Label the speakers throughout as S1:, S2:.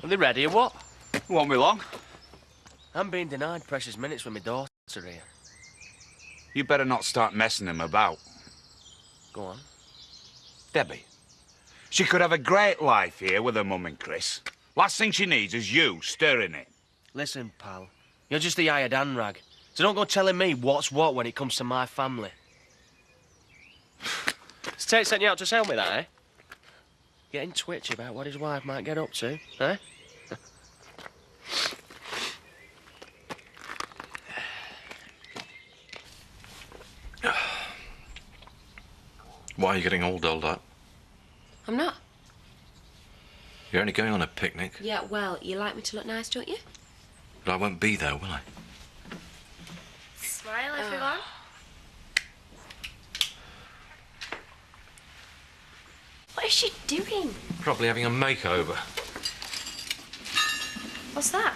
S1: Are they ready or what?
S2: Won't be long.
S1: I'm being denied precious minutes with my daughter here.
S2: You better not start messing him about.
S1: Go on.
S2: Debbie. She could have a great life here with her mum and Chris. Last thing she needs is you stirring it.
S1: Listen, pal. You're just the hired hand rag. So don't go telling me what's what when it comes to my family. Has Tate sent you out to tell me that, eh? Getting twitchy about what his wife might get up to, eh?
S3: Why are you getting all dolled up?
S4: I'm not.
S3: You're only going on a picnic.
S4: Yeah, well, you like me to look nice, don't you?
S3: But I won't be there, will I?
S4: Smile, everyone. What is she doing?
S3: Probably having a makeover.
S4: What's that?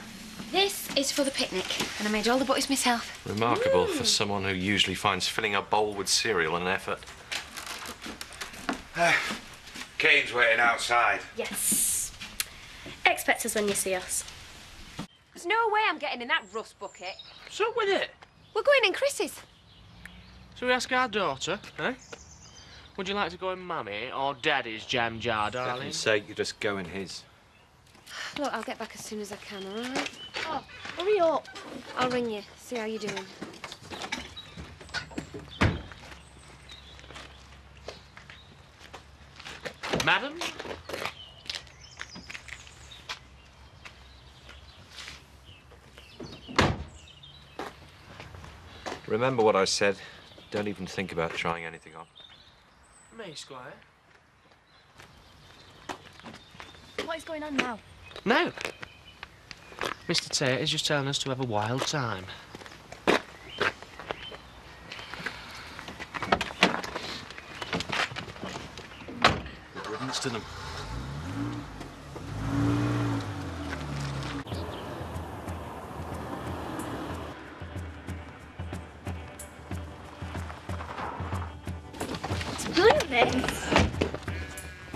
S4: This is for the picnic, and I made all the buttons myself.
S3: Remarkable for someone who usually finds filling a bowl with cereal an effort.
S2: Kane's waiting outside.
S4: Yes. Expect us when you see us. There's no way I'm getting in that rust bucket.
S1: What's up with it?
S4: We're going in Chris's.
S1: So we ask our daughter, eh? Would you like to go in Mummy or Daddy's jam jar,
S3: For
S1: darling?
S3: heaven's sake, you just go in his.
S4: Look, I'll get back as soon as I can, all right?
S5: Oh, hurry up.
S4: I'll ring you, see how you're doing.
S1: Madam?
S3: Remember what I said. Don't even think about trying anything on.
S1: Me, Squire.
S5: What is going on now?
S1: No. Mr. Tate is just telling us to have a wild time.
S3: Good riddance to them.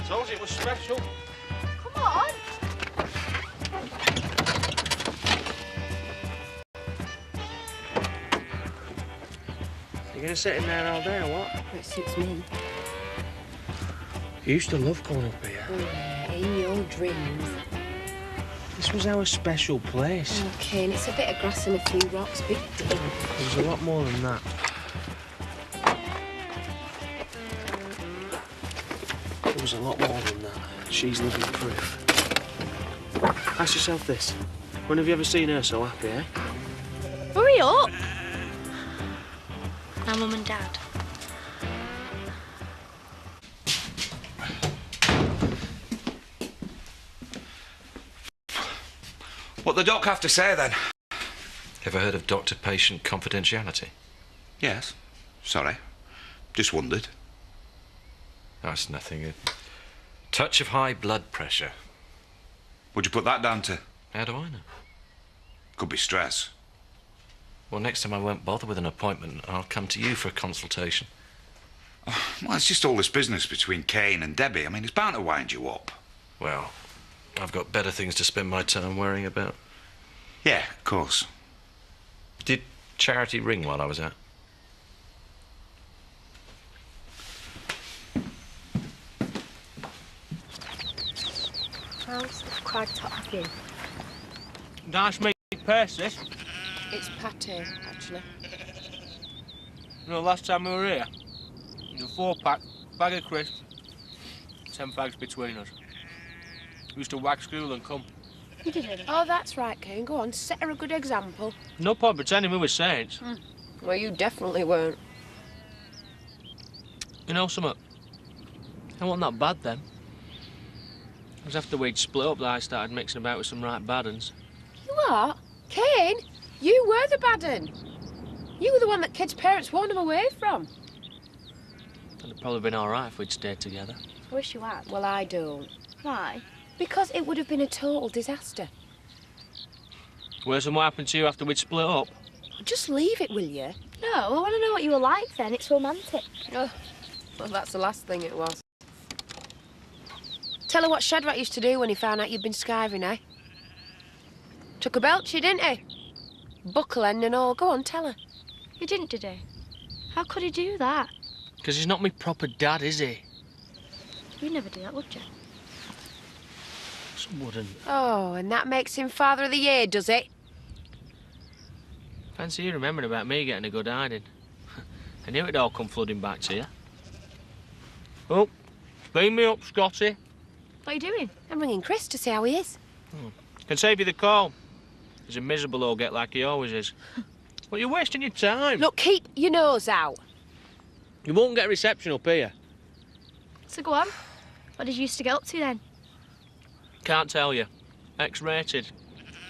S1: Told you it was special.
S5: Come on.
S1: You gonna sit in there all day or what?
S4: It suits me.
S1: You used to love coming up here.
S4: In your dreams.
S1: This was our special place.
S4: Okay, and it's a bit of grass and a few rocks. Big deal.
S1: There was a lot more than that. There was a lot more than that. She's living proof. Ask yourself this. When have you ever seen her so happy, eh?
S5: Hurry up. Now, Mum and Dad.
S2: What the doc have to say, then?
S3: Ever heard of doctor-patient confidentiality?
S2: Yes. Sorry. Just wondered.
S3: That's nothing. A touch of high blood pressure.
S2: What'd you put that down to?
S3: How do I know?
S2: Could be stress.
S3: Well, next time I won't bother with an appointment. I'll come to you for a consultation.
S2: Oh, well, it's just all this business between Kane and Debbie. I mean, it's bound to wind you up.
S3: Well, I've got better things to spend my time worrying about.
S2: Yeah, of course.
S3: Did Charity ring while I was out?
S5: How's the crag top again?
S1: Nice meat paste, this.
S4: It's pate, actually.
S1: You know, last time we were here, the 4-pack, bag of crisps, 10 fags between us. We used to wax school and come.
S5: You did it.
S4: Oh, that's right, Kane. Go on, set her a good example.
S1: No point pretending we were saints.
S4: Well, you definitely weren't.
S1: You know something? I wasn't that bad then. It was after we'd split up that I started mixing about with some right bad uns.
S4: You are? Kane, you were the bad un. You were the one that kids' parents warned them away from.
S1: It'd have probably been all right if we'd stayed together.
S5: I wish you had.
S4: Well, I don't.
S5: Why?
S4: Because it would have been a total disaster.
S1: Worse than what happened to you after we'd split up.
S4: Just leave it, will you?
S5: No, I want to know what you were like then. It's romantic.
S4: Oh, well, that's the last thing it was. Tell her what Shadrach used to do when he found out you'd been skiving, eh? Took a belcher, didn't he? Buckle end and all. Go on, tell her.
S5: He didn't, did he? How could he do that?
S1: Because he's not my proper dad, is he?
S5: You'd never do that, would you?
S1: Just wouldn't.
S4: Oh, and that makes him Father of the Year, does it?
S1: Fancy you remembering about me getting a good hiding. I knew it'd all come flooding back to you. Oh, beam me up, Scotty.
S5: What are you doing?
S4: I'm ringing Chris to see how he is.
S1: Can save you the call. He's a miserable old get like he always is. Well, you're wasting your time.
S4: Look, keep your nose out.
S1: You won't get reception up here.
S5: So go on. What did you used to get up to then?
S1: Can't tell you. X-rated.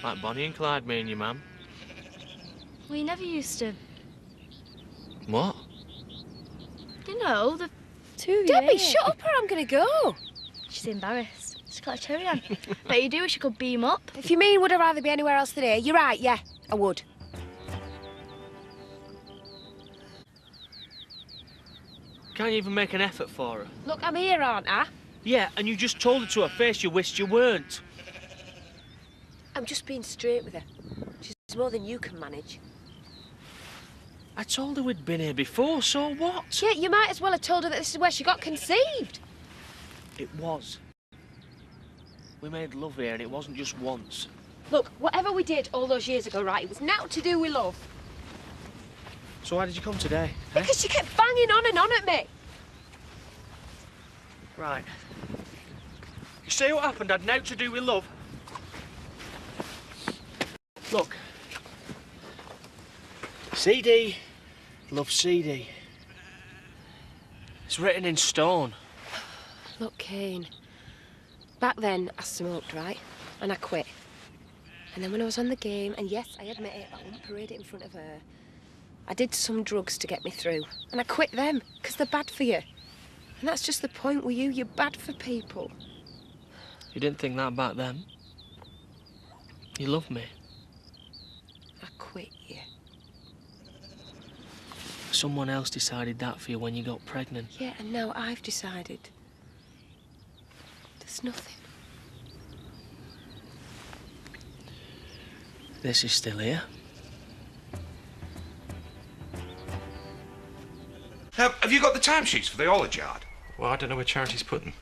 S1: Like Bonnie and Clyde, me and your mum.
S5: Well, you never used to.
S1: What?
S5: You know, the two of you.
S4: Debbie,
S5: eh?
S4: shut up or I'm going to go.
S5: She's embarrassed. She's got a cherry on. Bet you do wish you could beam up.
S4: If you mean would I rather be anywhere else than here, you're right, yeah, I would.
S1: Can't you even make an effort for her?
S4: Look, I'm here, aren't I?
S1: Yeah, and you just told her to her face you wished you weren't.
S4: I'm just being straight with her. She's more than you can manage.
S1: I told her we'd been here before, so what?
S4: Yeah, you might as well have told her that this is where she got conceived.
S1: It was. We made love here, and it wasn't just once.
S4: Look, whatever we did all those years ago, right, it was naught to do with love.
S1: So why did you come today? Eh?
S4: Because she kept banging on and on at me.
S1: Right. You see what happened had naught to do with love? Look. CD. Love CD. It's written in stone.
S4: Look, Kane. Back then, I smoked, right? And I quit. And then when I was on the game, and yes, I admit it, I wouldn't parade it in front of her, I did some drugs to get me through. And I quit them, because they're bad for you. And that's just the point with you. You're bad for people.
S1: You didn't think that back then. You loved me.
S4: I quit you.
S1: Someone else decided that for you when you got pregnant.
S4: Yeah, and now I've decided. There's nothing.
S1: This is still here.
S2: Have you got the timesheets for the haulage yard?
S3: Well, I don't know where Charity's put them.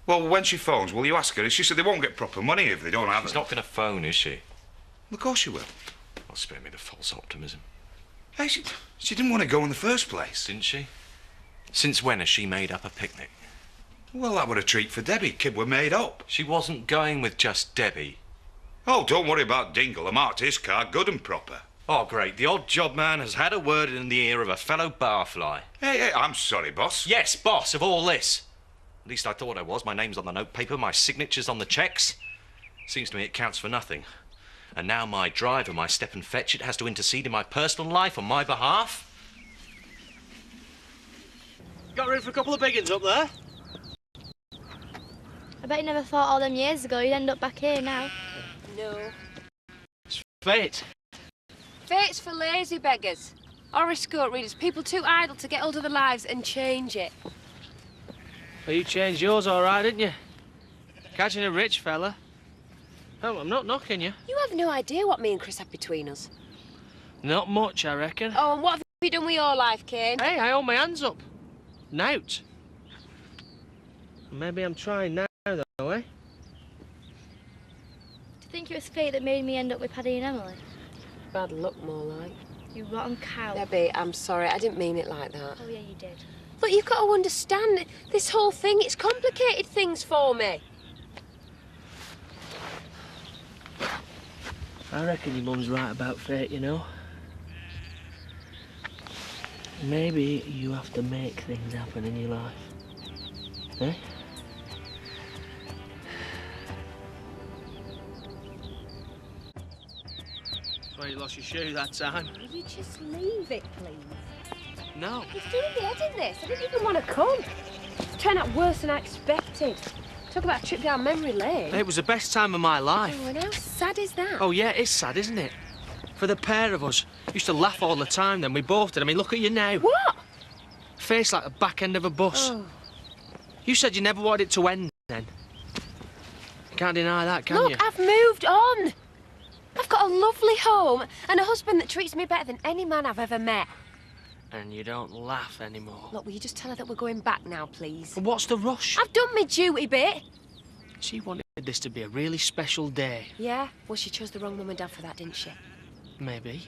S2: Well, when she phones, will you ask her? She said they won't get proper money if they don't have
S3: She's
S2: it.
S3: not going to phone, is she?
S2: Of course she will.
S3: Well, spare me the false optimism.
S2: Hey, she didn't want to go in the first place.
S3: Didn't she? Since when has she made up a picnic?
S2: Well, that were a treat for Debbie. Kid were made up.
S3: She wasn't going with just Debbie.
S2: Oh, don't worry about Dingle. I marked his car good and proper.
S3: Oh, great. The odd job man has had a word in the ear of a fellow barfly.
S2: Hey, I'm sorry, boss.
S3: Yes, boss of all this. At least I thought I was. My name's on the notepaper, my signature's on the cheques. Seems to me it counts for nothing. And now my driver, my step and fetch it, has to intercede in my personal life on my behalf.
S1: Got room for a couple of big uns up there?
S5: I bet you never thought all them years ago you'd end up back here now.
S4: No.
S1: Fate.
S4: Fate's for lazy beggars. Horoscope readers, people too idle to get hold of their lives and change it.
S1: Well, you changed yours all right, didn't you? Catching a rich fella. Oh, I'm not knocking you.
S4: You have no idea what me and Chris had between us.
S1: Not much, I reckon.
S4: Oh, and what have you done with your life, Kane?
S1: Hey, I hold my hands up. Nout. Maybe I'm trying now, though, eh?
S5: Do you think it was fate that made me end up with Paddy and Emily?
S4: Bad luck, more like.
S5: You rotten cow.
S4: Debbie, I'm sorry. I didn't mean it like that.
S5: Oh, yeah, you did.
S4: Look, you've got to understand, this whole thing, it's complicated things for me.
S1: I reckon your mum's right about fate, you know. Maybe you have to make things happen in your life. Eh? That's why you lost your shoe that time.
S4: Will you just leave it, please?
S1: No.
S4: He's doing the head in this. I didn't even want to come. It's turned out worse than I expected. Talk about a trip down memory lane.
S1: It was the best time of my life.
S4: Oh, and how sad is that?
S1: Oh, yeah, it's sad, isn't it? For the pair of us. Used to laugh all the time then. We both did. I mean, look at you now.
S4: What?
S1: Face like the back end of a bus.
S4: Oh.
S1: You said you never wanted it to end then. You can't deny that, can
S4: Look,
S1: you?
S4: I've moved on. I've got a lovely home and a husband that treats me better than any man I've ever met.
S1: And you don't laugh anymore.
S4: Look, will you just tell her that we're going back now, please?
S1: What's the rush?
S4: I've done my duty bit.
S1: She wanted this to be a really special day.
S4: Yeah? Well, she chose the wrong mum and dad for that, didn't she?
S1: Maybe.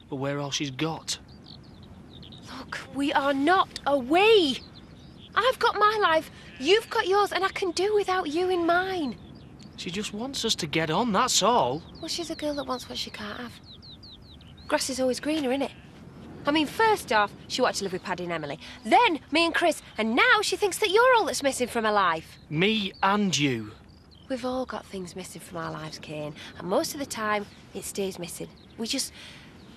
S1: But we're all she's got.
S4: Look, we are not a we. I've got my life, you've got yours, and I can do without you in mine.
S1: She just wants us to get on, that's all.
S4: Well, she's a girl that wants what she can't have. Grass is always greener, innit? I mean, first off, she wanted to live with Paddy and Emily. Then, me and Chris. And now she thinks that you're all that's missing from her life.
S1: Me and you.
S4: We've all got things missing from our lives, Kane. And most of the time, it stays missing. We just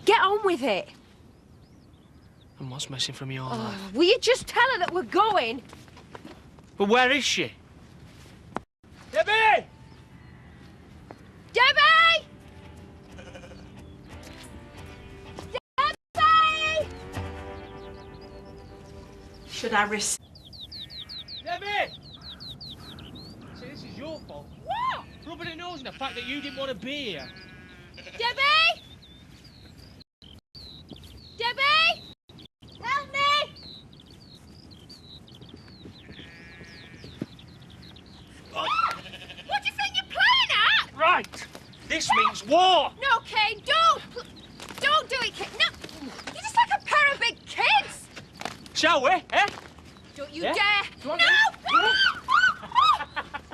S4: get on with it.
S1: And what's missing from your life?
S4: Will you just tell her that we're going?
S1: But where is she? Debbie!
S4: Debbie! Debbie!
S6: Should I risk?
S1: Debbie! See, this is your fault.
S4: What?
S1: Rubbing her nose in the fact that you didn't want to be here.
S4: Debbie! Debbie! Help me! What do you think you're playing at?
S1: Right! This means war!
S4: No, Kane, don't! Don't do it, Kane. No! You're just like a pair of big kids!
S1: Shall we, eh?
S4: Don't you
S1: Yeah?
S4: dare!
S1: Go on,
S4: No!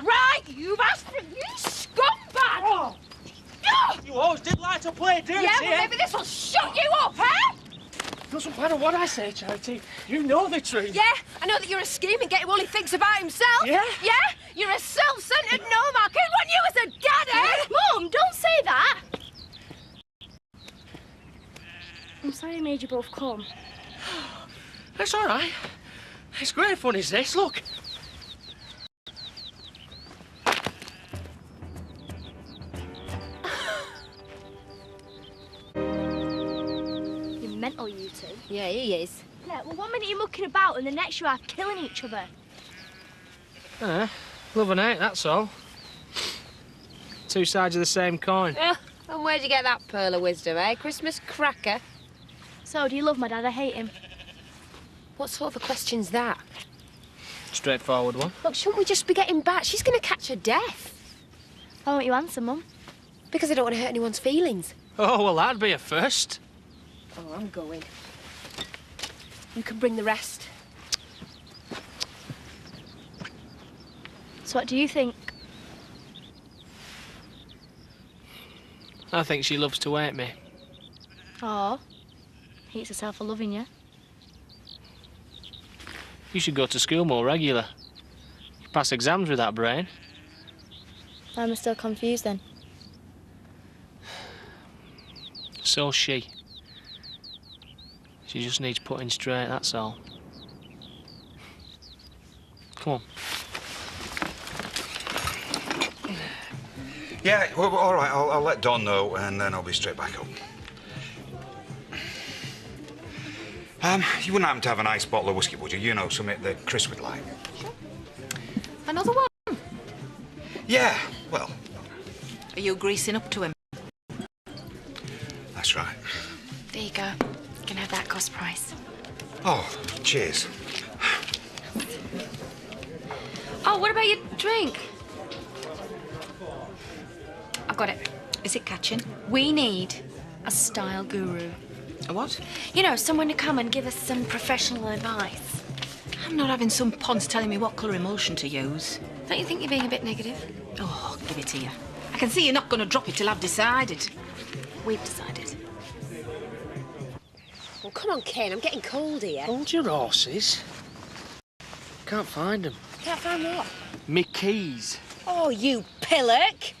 S4: Right, you've asked for it, you scumbag!
S1: Oh,
S4: No!
S1: you always did like to play dirty,
S4: Yeah, well,
S1: eh?
S4: maybe this will shut you up, eh?
S1: Doesn't matter what I say, Charity. You know the truth.
S4: Yeah, I know that you're a scheming, getting all he thinks about himself.
S1: Yeah?
S4: Yeah? You're a self-centered nomad. He'd want you as a dad, eh?
S5: Mum, don't say that. I'm sorry I made you both come.
S1: That's all right. It's great fun, is this? Look.
S5: You're mental, you two.
S4: Yeah, he is.
S5: Yeah, well, 1 minute you're mucking about and the next you are killing each other.
S1: Love and hate, that's all. Two sides of the same coin.
S4: And where'd you get that pearl of wisdom, eh? Christmas cracker?
S5: So, do you love my dad? I hate him.
S4: What sort of a question's that?
S1: Straightforward one.
S4: Look, shouldn't we just be getting back? She's going to catch her death.
S5: Why won't you answer, Mum?
S4: Because I don't want to hurt anyone's feelings.
S1: Oh, well, that'd be a first.
S4: Oh, I'm going. You can bring the rest.
S5: So what do you think?
S1: I think she loves to hate me.
S5: Oh, hates herself for loving you.
S1: You should go to school more regular. You pass exams with that brain.
S5: I'm still confused then.
S1: So's she. She just needs putting straight, that's all. Come on.
S2: Yeah, well, all right, I'll let Don know, and then I'll be straight back up. You wouldn't happen to have a nice bottle of whiskey, would you? You know, something that Chris would like.
S6: Another one?
S2: Yeah, well,
S6: Are you greasing up to him?
S2: that's right.
S7: There you go. You can have that cost price.
S2: Oh, cheers.
S7: Oh, what about your drink? I've got it.
S6: Is it catching?
S7: We need a style guru.
S6: A what?
S7: You know, someone to come and give us some professional advice.
S6: I'm not having some ponce telling me what colour emulsion to use.
S7: Don't you think you're being a bit negative?
S6: Oh, give it here. I can see you're not going to drop it till I've decided.
S7: We've decided.
S4: Well, come on, Kane, I'm getting cold here.
S1: Hold your horses. Can't find them.
S4: Can't find what?
S1: Me keys.
S4: Oh, you pillock!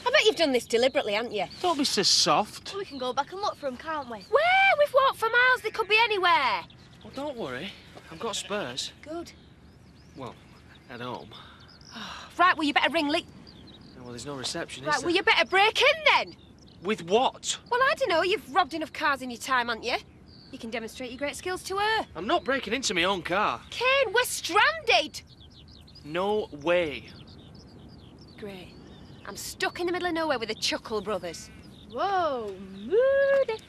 S4: I bet you've done this deliberately, haven't you?
S1: Don't be so soft.
S5: We can go back and look for him, can't we?
S4: Where? We've walked for miles. They could be anywhere.
S1: Well, don't worry. I've got spares.
S4: Good.
S1: Well, at home.
S4: Right, well, you better ring Lee.
S1: Well, there's no reception,
S4: Right,
S1: is
S4: well,
S1: there?
S4: you better break in then.
S1: With what?
S4: Well, I don't know. You've robbed enough cars in your time, haven't you? You can demonstrate your great skills to her.
S1: I'm not breaking into my own car.
S4: Kane, we're stranded.
S1: No way.
S4: Great. I'm stuck in the middle of nowhere with the Chuckle brothers.
S5: Whoa, moody.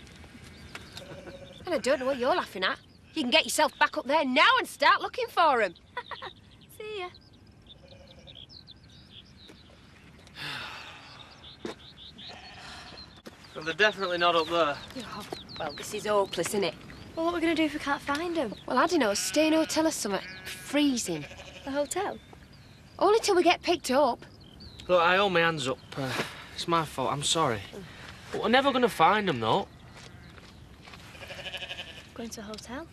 S4: And I don't know what you're laughing at. You can get yourself back up there now and start looking for him.
S5: See ya.
S1: Well, they're definitely not up there.
S4: Oh, well, this is hopeless, isn't it?
S5: Well, what are we going to do if we can't find him?
S4: Well, I don't know. Stay in a hotel or something. Freezing.
S5: The hotel?
S4: Only till we get picked up.
S1: Look, I hold my hands up. It's my fault. I'm sorry. But we're never going to find them, though.
S5: Going to a hotel?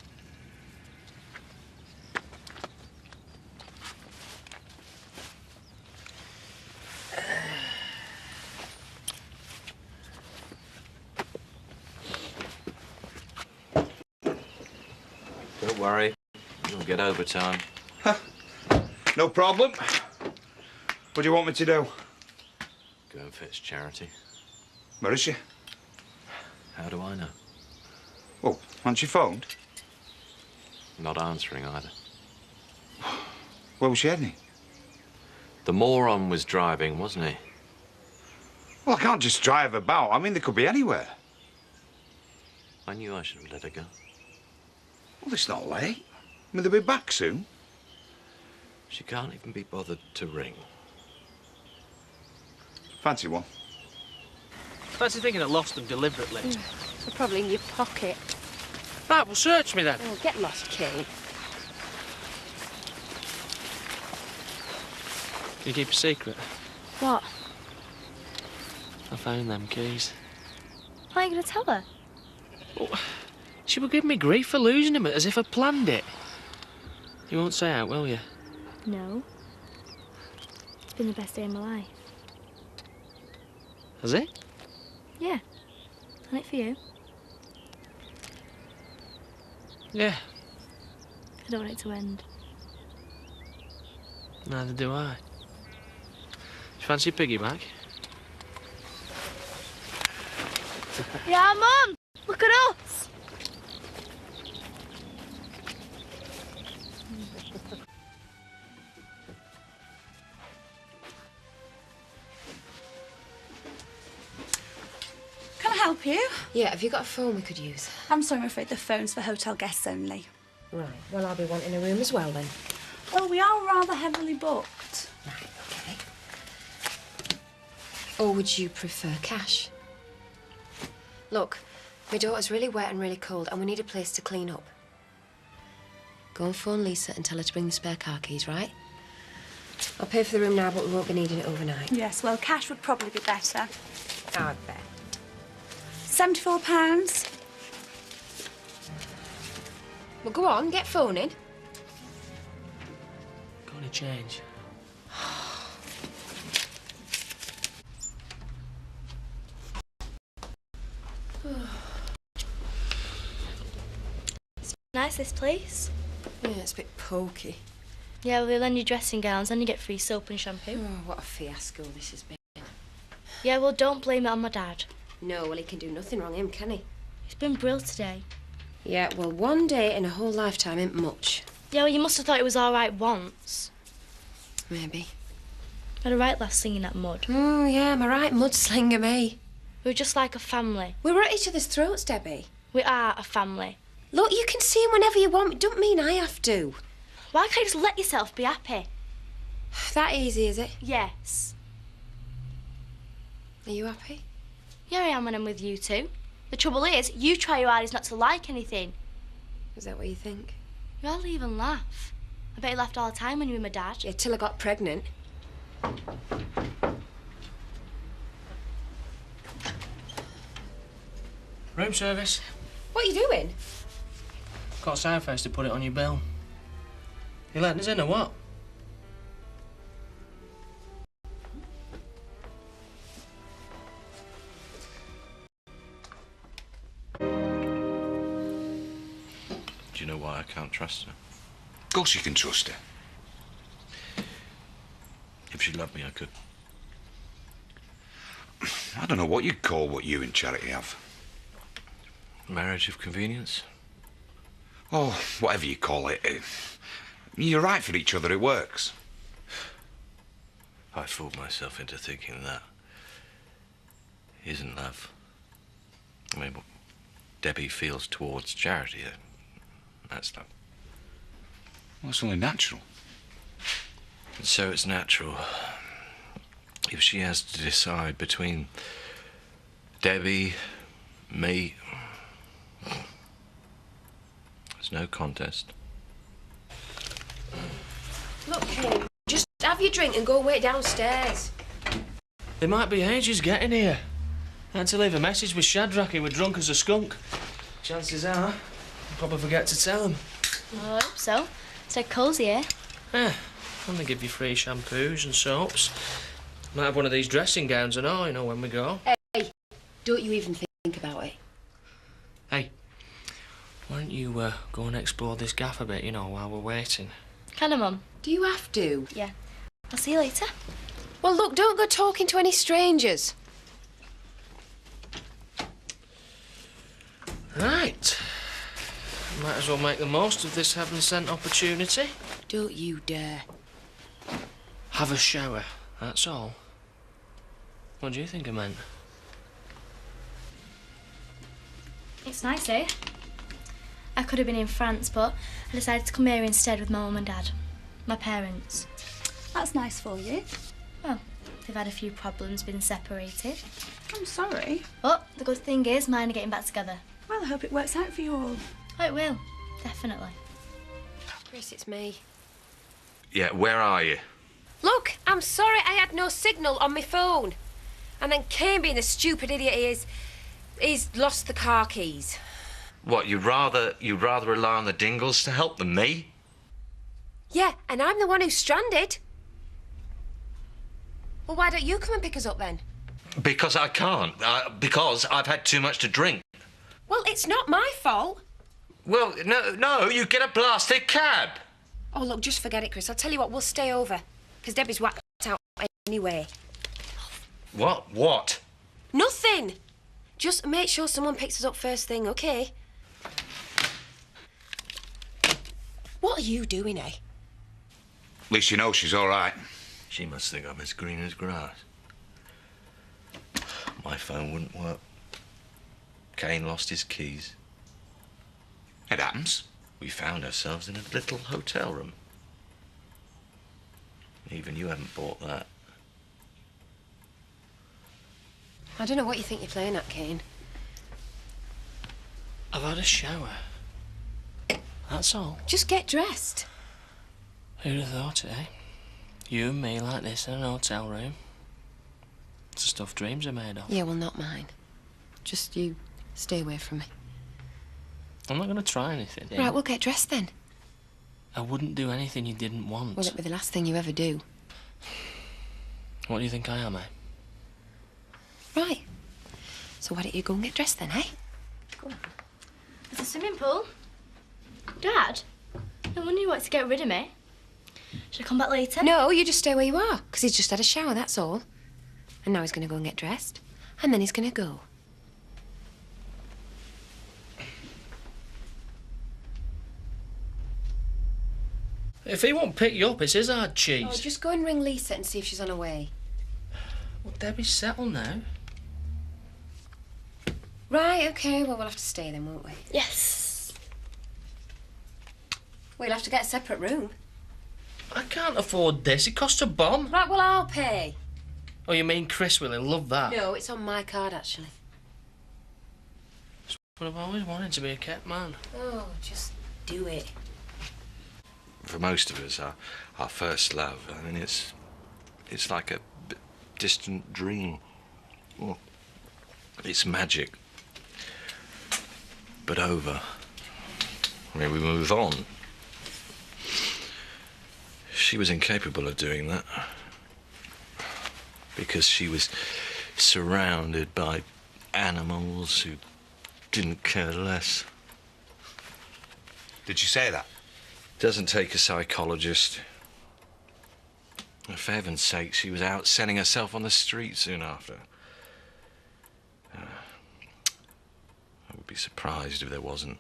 S3: Don't worry. You'll get overtime.
S2: No problem. What do you want me to do?
S3: Go and fetch Charity.
S2: Where is she?
S3: How do I know?
S2: Oh, hasn't she phoned?
S3: Not answering either.
S2: Where was she heading?
S3: The moron was driving, wasn't he?
S2: Well, I can't just drive about. I mean, they could be anywhere.
S3: I knew I should have let her go.
S2: Well, it's not late. I mean, they'll be back soon.
S3: She can't even be bothered to ring.
S2: Fancy one?
S1: Fancy thinking I lost them deliberately.
S4: They're probably in your pocket.
S1: Right, well, search me then.
S4: Oh, get lost, Kane.
S1: Can you keep a secret?
S5: What?
S1: I found them keys.
S5: Why are you going to tell her?
S1: Oh, she would give me grief for losing them, as if I planned it. You won't say out, will you?
S5: No. It's been the best day of my life.
S1: Has it?
S5: Yeah. And it for you?
S1: Yeah,
S5: I don't want it to end.
S1: neither do I. Do you fancy a piggyback?
S5: Yeah, Mum! Look at us!
S8: Can I help you?
S4: Yeah, have you got a phone we could use?
S8: I'm sorry, I'm afraid the phone's for hotel guests only.
S4: Right, well, I'll be wanting a room as well, then.
S8: Well, we are rather heavily booked.
S4: Right, okay. Or would you prefer cash? Look, my daughter's really wet and really cold, and we need a place to clean up. Go and phone Lisa and tell her to bring the spare car keys, right? I'll pay for the room now, but we won't be needing it overnight.
S8: Yes, well, cash would probably be better.
S4: I'd bet.
S8: £74.
S4: Well, go on, get phoning.
S1: Got any change?
S5: Nice, this place.
S4: Yeah, it's a bit pokey.
S5: Yeah, well, they lend you dressing gowns and you get free soap and shampoo.
S4: Oh, what a fiasco this has been.
S5: Yeah, well, don't blame it on my dad.
S4: No, well, he can do nothing wrong, him, can he?
S5: He's been brilliant today.
S4: Yeah, well, one day in a whole lifetime ain't much.
S5: Yeah, well, you must have thought it was all right once.
S4: Maybe.
S5: You had a right laugh singing that mud.
S4: Oh, yeah, am I right? Mudslinger me.
S5: We were just like a family.
S4: We were at each other's throats, Debbie.
S5: We are a family.
S4: Look, you can see him whenever you want. Don't mean I have to.
S5: Why can't you just let yourself be happy?
S4: That easy, is it?
S5: Yes.
S4: Are you happy?
S5: Yeah, I am when I'm with you two. The trouble is, you try your hardest not to like anything.
S4: Is that what you think?
S5: You hardly even laugh. I bet you laughed all the time when you were my dad.
S4: Yeah, till I got pregnant.
S1: Room service.
S4: What are you doing?
S1: Got a sign first to put it on your bill. You letting us in or what?
S3: Do you know why I can't trust her?
S2: Of course you can trust her.
S3: If she loved me, I could.
S2: I don't know what you'd call what you and Charity have.
S3: Marriage of convenience?
S2: Oh, whatever you call it. You're right for each other, it works.
S3: I fooled myself into thinking that isn't love. I mean, what Debbie feels towards Charity, that stuff.
S2: Well, it's only natural.
S3: And so it's natural. If she has to decide between Debbie, me, there's no contest.
S4: Look, Kane, just have your drink and go wait downstairs.
S1: They might be ages getting here. I had to leave a message with Shadrach. He was drunk as a skunk. Chances are, I'll probably forget to tell him.
S5: Well, I hope so. So cosy, eh?
S1: Yeah, and they give you free shampoos and soaps. Might have one of these dressing gowns and all, you know, when we go.
S4: Hey, don't you even think about it.
S1: Hey, why don't you go and explore this gaff a bit, you know, while we're waiting?
S5: Can I, Mum?
S4: Do you have to?
S5: Yeah. I'll see you later.
S4: Well, look, don't go talking to any strangers.
S1: Right. Might as well make the most of this heaven-sent opportunity.
S4: Don't you dare.
S1: Have a shower, that's all. What do you think I meant?
S5: It's nice, eh? I could have been in France, but I decided to come here instead with my mum and dad. My parents.
S8: That's nice for you.
S5: Well, they've had a few problems, been separated.
S8: I'm sorry.
S5: But the good thing is mine are getting back together.
S8: Well, I hope it works out for you all.
S5: Oh, it will. Definitely.
S4: Chris, it's me.
S2: Yeah, where are you?
S4: Look, I'm sorry I had no signal on my phone. And then Kane, being the stupid idiot he is, he's lost the car keys.
S3: What, you'd rather rely on the Dingles to help than me?
S4: Yeah, and I'm the one who's stranded. Well, why don't you come and pick us up then?
S3: Because I can't. Because I've had too much to drink.
S4: Well, it's not my fault.
S3: Well, no, you get a blasted cab.
S4: Oh, look, just forget it, Chris. I'll tell you what, we'll stay over. Because Debbie's whacked out anyway.
S3: What?
S4: Nothing. Just make sure someone picks us up first thing, OK? What are you doing, eh?
S2: At least you know she's all right.
S3: She must think I'm as green as grass. My phone wouldn't work. Kane lost his keys.
S2: It happens.
S3: We found ourselves in a little hotel room. Even you haven't bought that.
S4: I don't know what you think you're playing at, Kane.
S1: I've had a shower. That's all.
S4: Just get dressed.
S1: Who'd have thought it, eh? You and me like this in an hotel room. It's the stuff dreams are made of.
S4: Yeah, well, not mine. Just you stay away from me.
S1: I'm not going to try anything.
S4: Right, we'll get dressed then.
S1: I wouldn't do anything you didn't want.
S4: Well, it'll be the last thing you ever do.
S1: What do you think I am, eh?
S4: Right. So why don't you go and get dressed then, eh? Go on.
S5: There's a swimming pool. Dad, no wonder you wanted to get rid of me. Should I come back later?
S4: No, you just stay where you are, because he's just had a shower, that's all. And now he's going to go and get dressed, and then he's going to go.
S1: If he won't pick you up, it's his hard
S4: Oh,
S1: cheese.
S4: just go and ring Lisa and see if she's on her way.
S1: Well, Debbie's settled now.
S4: Right, OK, well, we'll have to stay then, won't we?
S5: Yes.
S4: We'll have to get a separate room.
S1: I can't afford this. It costs a bomb.
S4: Right, well, I'll pay.
S1: Oh, you mean Chris will? He'll love that.
S4: No, it's on my card, actually.
S1: But I've always wanted to be a kept man.
S4: Oh, just do it.
S3: For most of us, our first love, I mean, it's like a distant dream. Well, it's magic. But over. I mean, we move on. She was incapable of doing that. Because she was surrounded by animals who didn't care less.
S2: Did you say that?
S3: Doesn't take a psychologist. For heaven's sake, she was out selling herself on the street soon after. I would be surprised if there wasn't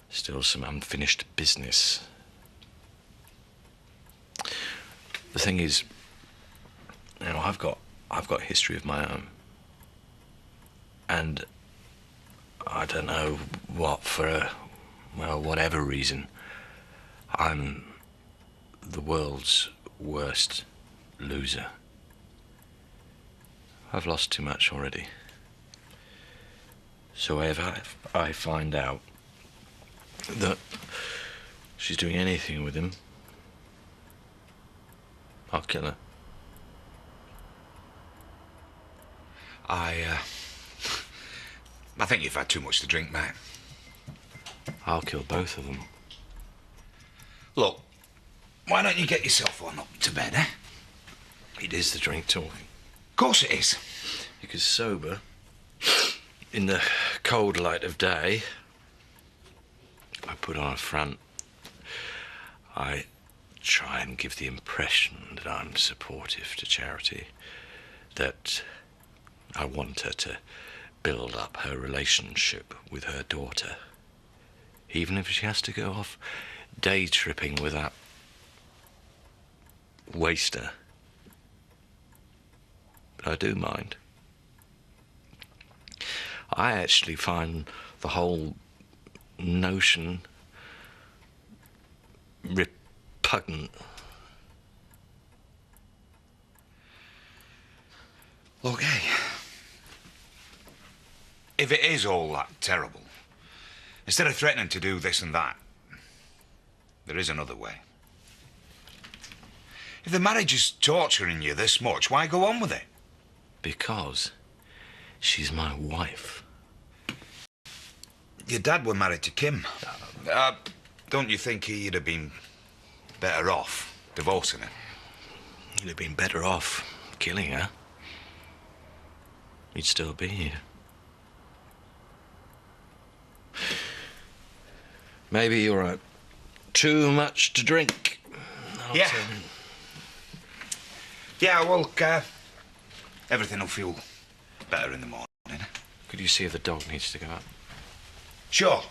S3: still some unfinished business. The thing is, you know, I've got a history of my own. And I don't know what, for whatever reason, I'm the world's worst loser. I've lost too much already. So if I find out that she's doing anything with him, I'll kill her.
S2: I think you've had too much to drink, mate.
S3: I'll kill both of them.
S2: Look, why don't you get yourself on up to bed, eh?
S3: It is the drink talking.
S2: Of course it is.
S3: Because sober, in the cold light of day, I put on a front. I try and give the impression that I'm supportive to Charity, that I want her to build up her relationship with her daughter, even if she has to go off day tripping with that waster. But I do mind. I actually find the whole notion repugnant.
S2: Okay. If it is all that terrible, instead of threatening to do this and that, there is another way. If the marriage is torturing you this much, why go on with it?
S3: Because she's my wife.
S2: Your dad were married to Kim. Don't you think he'd have been better off divorcing her?
S3: He'd have been better off killing her. He'd still be here. Maybe you're right. Too much to drink.
S2: Yeah. Yeah, well, everything will feel better in the morning.
S3: Could you see if the dog needs to go out?
S2: Sure.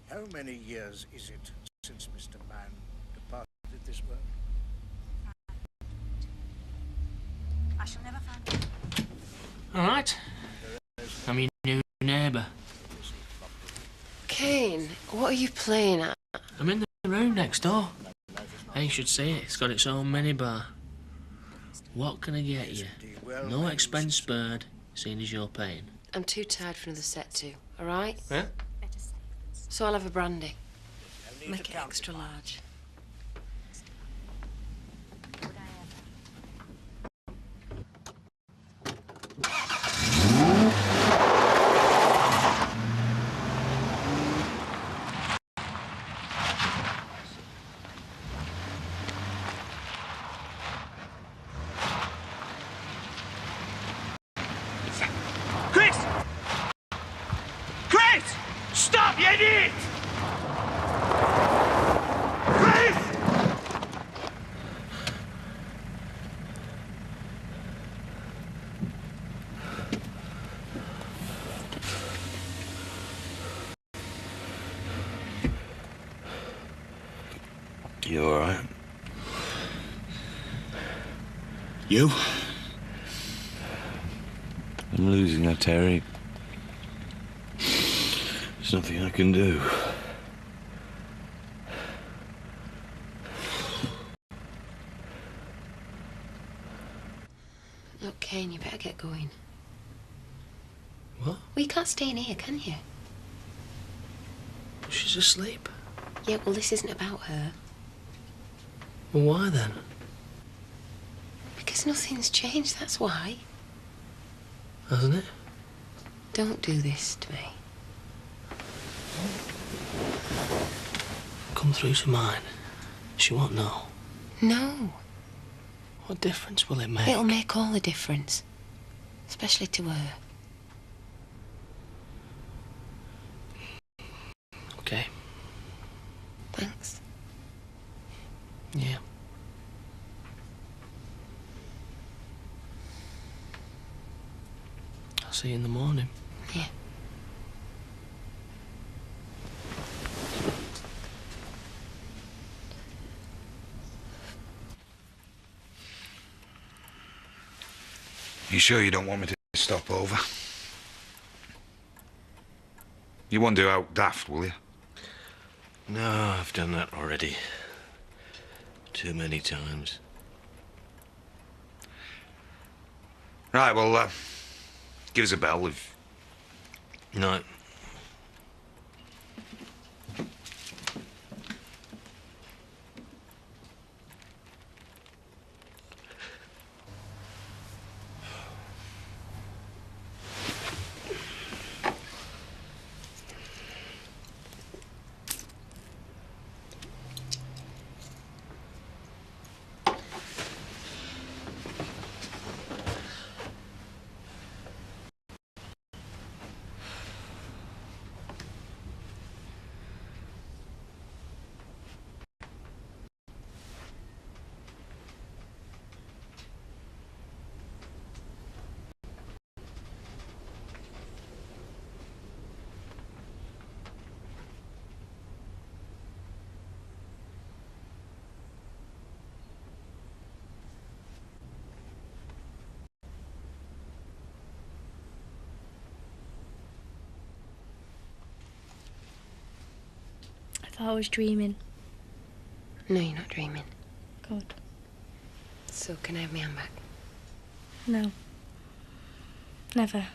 S9: How many years is it since Mr. Mann departed this world?
S6: I shall never find it.
S1: All right. I'm your new neighbour.
S4: Kane, what are you playing at?
S1: I'm in the room next door. Hey, you should see it. It's got its own minibar. What can I get you? No expense spared, seeing as you're paying.
S4: I'm too tired for another set to, all right?
S1: Yeah?
S4: So I'll have a brandy.
S6: Make it extra large.
S2: Chris! Chris! Stop, you idiot! Chris!
S3: You all right?
S2: You?
S3: I'm losing her, Terry. There's nothing I can do.
S4: Look, Kane, you better get going.
S1: What?
S4: Well, you can't stay in here, can you?
S1: She's asleep.
S4: Yeah, well, this isn't about her.
S1: Well, why then?
S4: Because nothing's changed, that's why.
S1: Hasn't it?
S4: Don't do this to me.
S1: Come through to mine. She won't know.
S4: No.
S1: What difference will it make?
S4: It'll make all the difference. Especially to her.
S1: Okay.
S4: Thanks.
S1: Yeah. See you in the morning.
S4: Yeah.
S2: You sure you don't want me to stop over? You won't do out daft, will you?
S3: No, I've done that already. Too many times.
S2: Right, well, give us a bell if...
S3: No.
S5: I thought I was dreaming.
S4: No, you're not dreaming.
S5: Good.
S4: So can I have my hand back?
S5: No. Never.